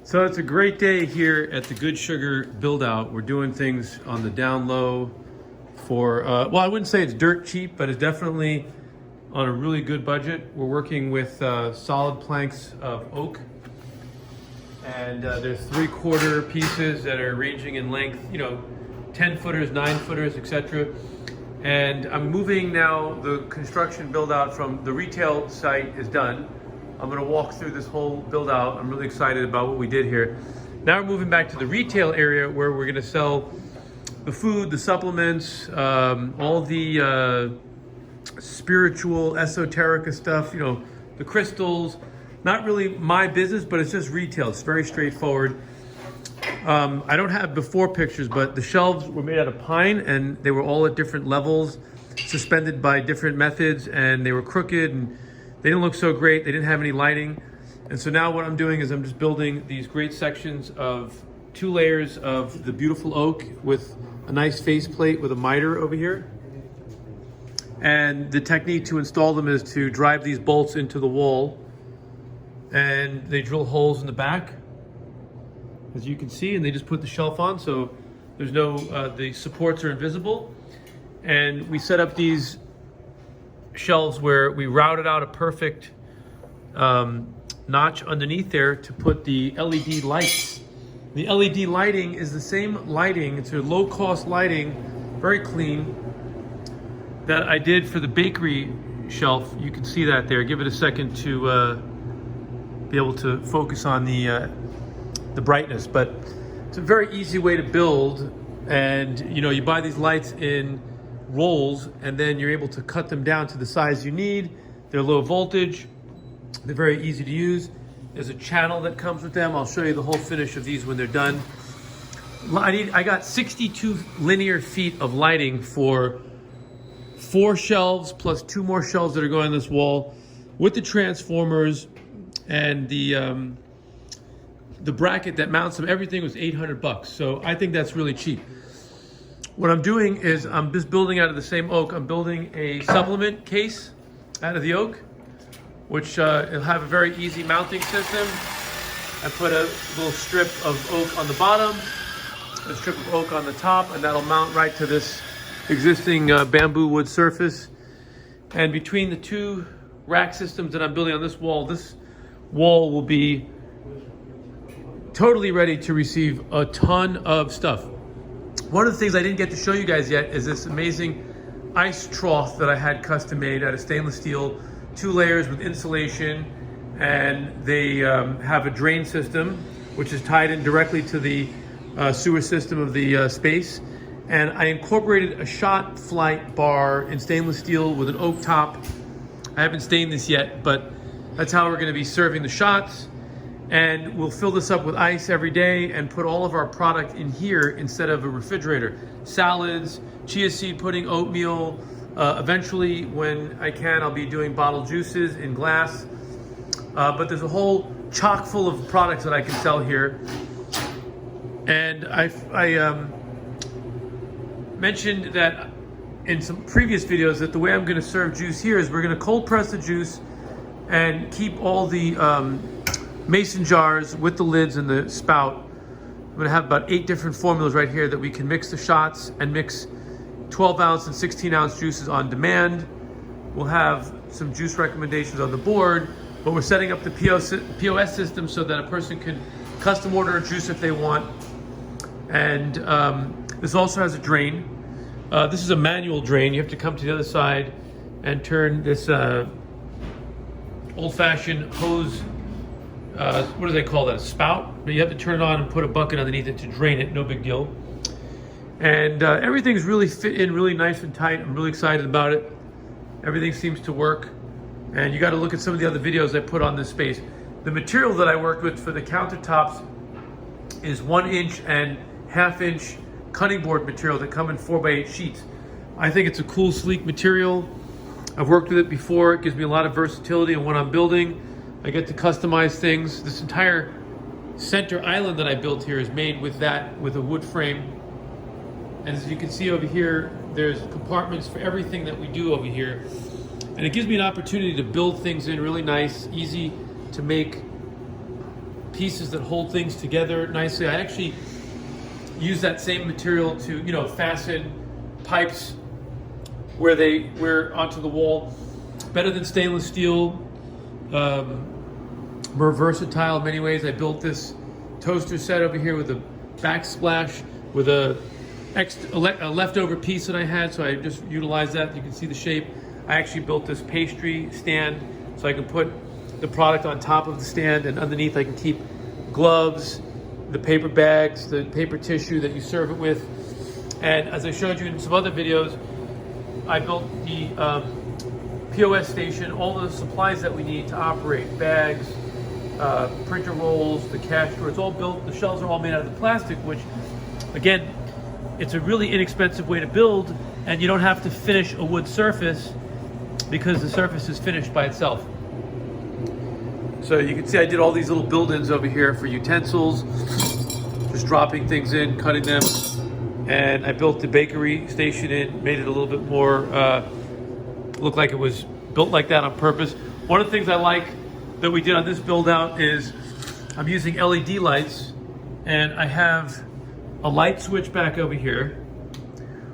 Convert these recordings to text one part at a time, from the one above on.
So it's a great day here at the Good Sugar build out. We're doing things on the down low for, well, I wouldn't say it's dirt cheap, but it's definitely on a really good budget. We're working with solid planks of oak. And there's 3/4 pieces that are ranging in length, 10 footers, 9 footers, etc. And I'm moving now. The construction build out from the retail site is done. I'm gonna walk through this whole build out. I'm really excited about what we did here. Now we're moving back to the retail area where we're gonna sell the food, the supplements, all the spiritual, esoterica stuff, the crystals. Not really my business, but it's just retail. It's very straightforward. I don't have before pictures, but the shelves were made out of pine and they were all at different levels, suspended by different methods, and they were crooked and they didn't look so great. They didn't have any lighting. And so now what I'm doing is I'm just building these great sections of 2 layers of the beautiful oak with a nice faceplate with a miter over here. And the technique to install them is to drive these bolts into the wall, and they drill holes in the back, as you can see, and they just put the shelf on, so there's no, the supports are invisible. And we set up these shelves where we routed out a perfect notch underneath there to put the LED lights. The LED lighting is the same lighting, it's a low-cost lighting, very clean, that I did for the bakery shelf. You can see that there. Give it a second to be able to focus on the brightness, but it's a very easy way to build. And you buy these lights in rolls, and then you're able to cut them down to the size you need. They're low voltage, they're very easy to use. There's a channel that comes with them. I'll show you the whole finish of these when they're done. I got 62 linear feet of lighting for 4 shelves plus 2 more shelves that are going on this wall with the transformers and the bracket that mounts them. Everything was $800. So I think that's really cheap. What I'm doing is I'm just building out of the same oak. I'm building a supplement case out of the oak, which will have a very easy mounting system. I put a little strip of oak on the bottom, a strip of oak on the top, and that'll mount right to this existing bamboo wood surface. And between the 2 rack systems that I'm building on this wall will be totally ready to receive a ton of stuff. One of the things I didn't get to show you guys yet is this amazing ice trough that I had custom made out of stainless steel, 2 layers with insulation, and they have a drain system which is tied in directly to the sewer system of the space. And I incorporated a shot flight bar in stainless steel with an oak top. I haven't stained this yet, but that's how we're going to be serving the shots. And we'll fill this up with ice every day and put all of our product in here instead of a refrigerator. Salads, chia seed pudding, oatmeal. Eventually, when I can, I'll be doing bottled juices in glass. But there's a whole chock full of products that I can sell here. And I mentioned that in some previous videos that the way I'm going to serve juice here is we're going to cold press the juice and keep all the mason jars with the lids and the spout. I'm going to have about 8 different formulas right here that we can mix the shots and mix 12-ounce and 16-ounce juices on demand. We'll have some juice recommendations on the board, but we're setting up the POS system so that a person can custom order a juice if they want. And this also has a drain. This is a manual drain. You have to come to the other side and turn this old-fashioned hose, what do they call that, a spout? But you have to turn it on and put a bucket underneath it to drain it, no big deal. And everything's really fit in really nice and tight. I'm really excited about it. Everything seems to work. And you got to look at some of the other videos I put on this space. The material that I worked with for the countertops is 1-inch and 1/2-inch cutting board material that come in 4x8 sheets. I think it's a cool, sleek material. I've worked with it before. It gives me a lot of versatility in what I'm building. I get to customize things. This entire center island that I built here is made with a wood frame. And as you can see over here, there's compartments for everything that we do over here. And it gives me an opportunity to build things in really nice, easy to make pieces that hold things together nicely. I actually use that same material to, you know, fasten pipes where onto the wall. Better than stainless steel. More versatile in many ways. I built this toaster set over here with a backsplash with a leftover piece that I had, so I just utilized that. You can see the shape. I actually built this pastry stand so I can put the product on top of the stand, and underneath I can keep gloves, the paper bags, the paper tissue that you serve it with. And as I showed you in some other videos, I built the POS station, all the supplies that we need to operate, bags, printer rolls, the cash drawer. It's all built, the shelves are all made out of the plastic, which again, it's a really inexpensive way to build, and you don't have to finish a wood surface because the surface is finished by itself. So you can see I did all these little build-ins over here for utensils, just dropping things in, cutting them, and I built the bakery station in, made it a little bit more, look like it was built like that on purpose. One of the things I like that we did on this build out is I'm using LED lights, and I have a light switch back over here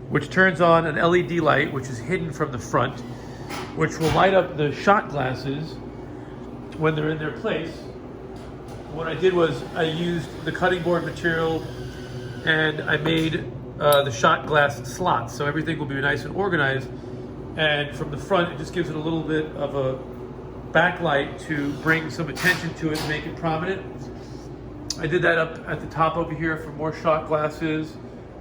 which turns on an LED light which is hidden from the front, which will light up the shot glasses when they're in their place. What I did was I used the cutting board material and I made the shot glass slots, so everything will be nice and organized, and from the front it just gives it a little bit of a backlight to bring some attention to it and make it prominent. I did that up at the top over here for more shot glasses.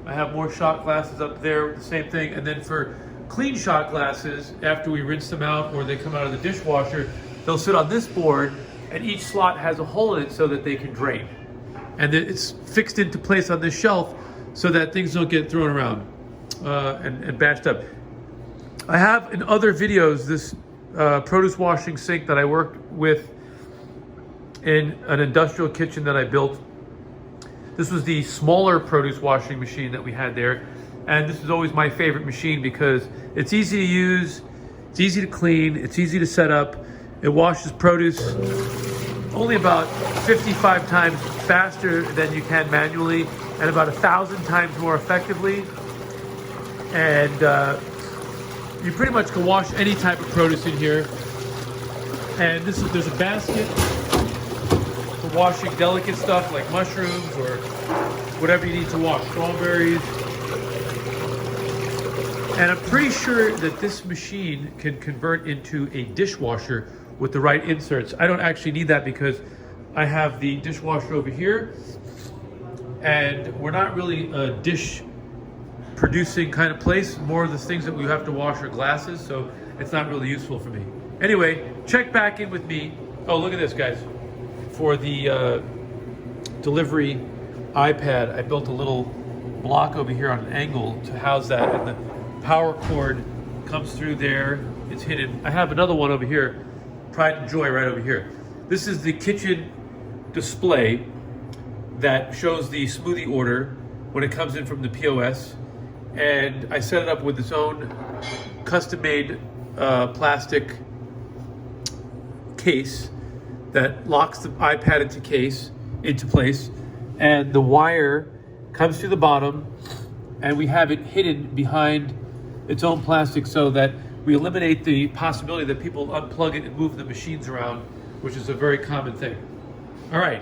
I have more shot glasses up there, the same thing. And then for clean shot glasses, after we rinse them out or they come out of the dishwasher, they'll sit on this board, and each slot has a hole in it so that they can drain. And it's fixed into place on this shelf so that things don't get thrown around and bashed up. I have in other videos this produce washing sink that I worked with in an industrial kitchen that I built. This was the smaller produce washing machine that we had there. And this is always my favorite machine because it's easy to use, it's easy to clean, it's easy to set up. It washes produce only about 55 times faster than you can manually, and about 1,000 times more effectively. And you pretty much can wash any type of produce in here. And there's a basket for washing delicate stuff like mushrooms or whatever you need to wash, strawberries. And I'm pretty sure that this machine can convert into a dishwasher with the right inserts. I don't actually need that because I have the dishwasher over here, and we're not really a dish producing kind of place. More of the things that we have to wash are glasses, so it's not really useful for me. Anyway, check back in with me. Oh, look at this, guys. For the delivery iPad, I built a little block over here on an angle to house that, and the power cord comes through there. It's hidden. I have another one over here, Pride and Joy, right over here. This is the kitchen display that shows the smoothie order when it comes in from the POS. And I set it up with its own custom-made plastic case that locks the iPad into place. And the wire comes through the bottom, and we have it hidden behind its own plastic so that we eliminate the possibility that people unplug it and move the machines around, which is a very common thing. All right.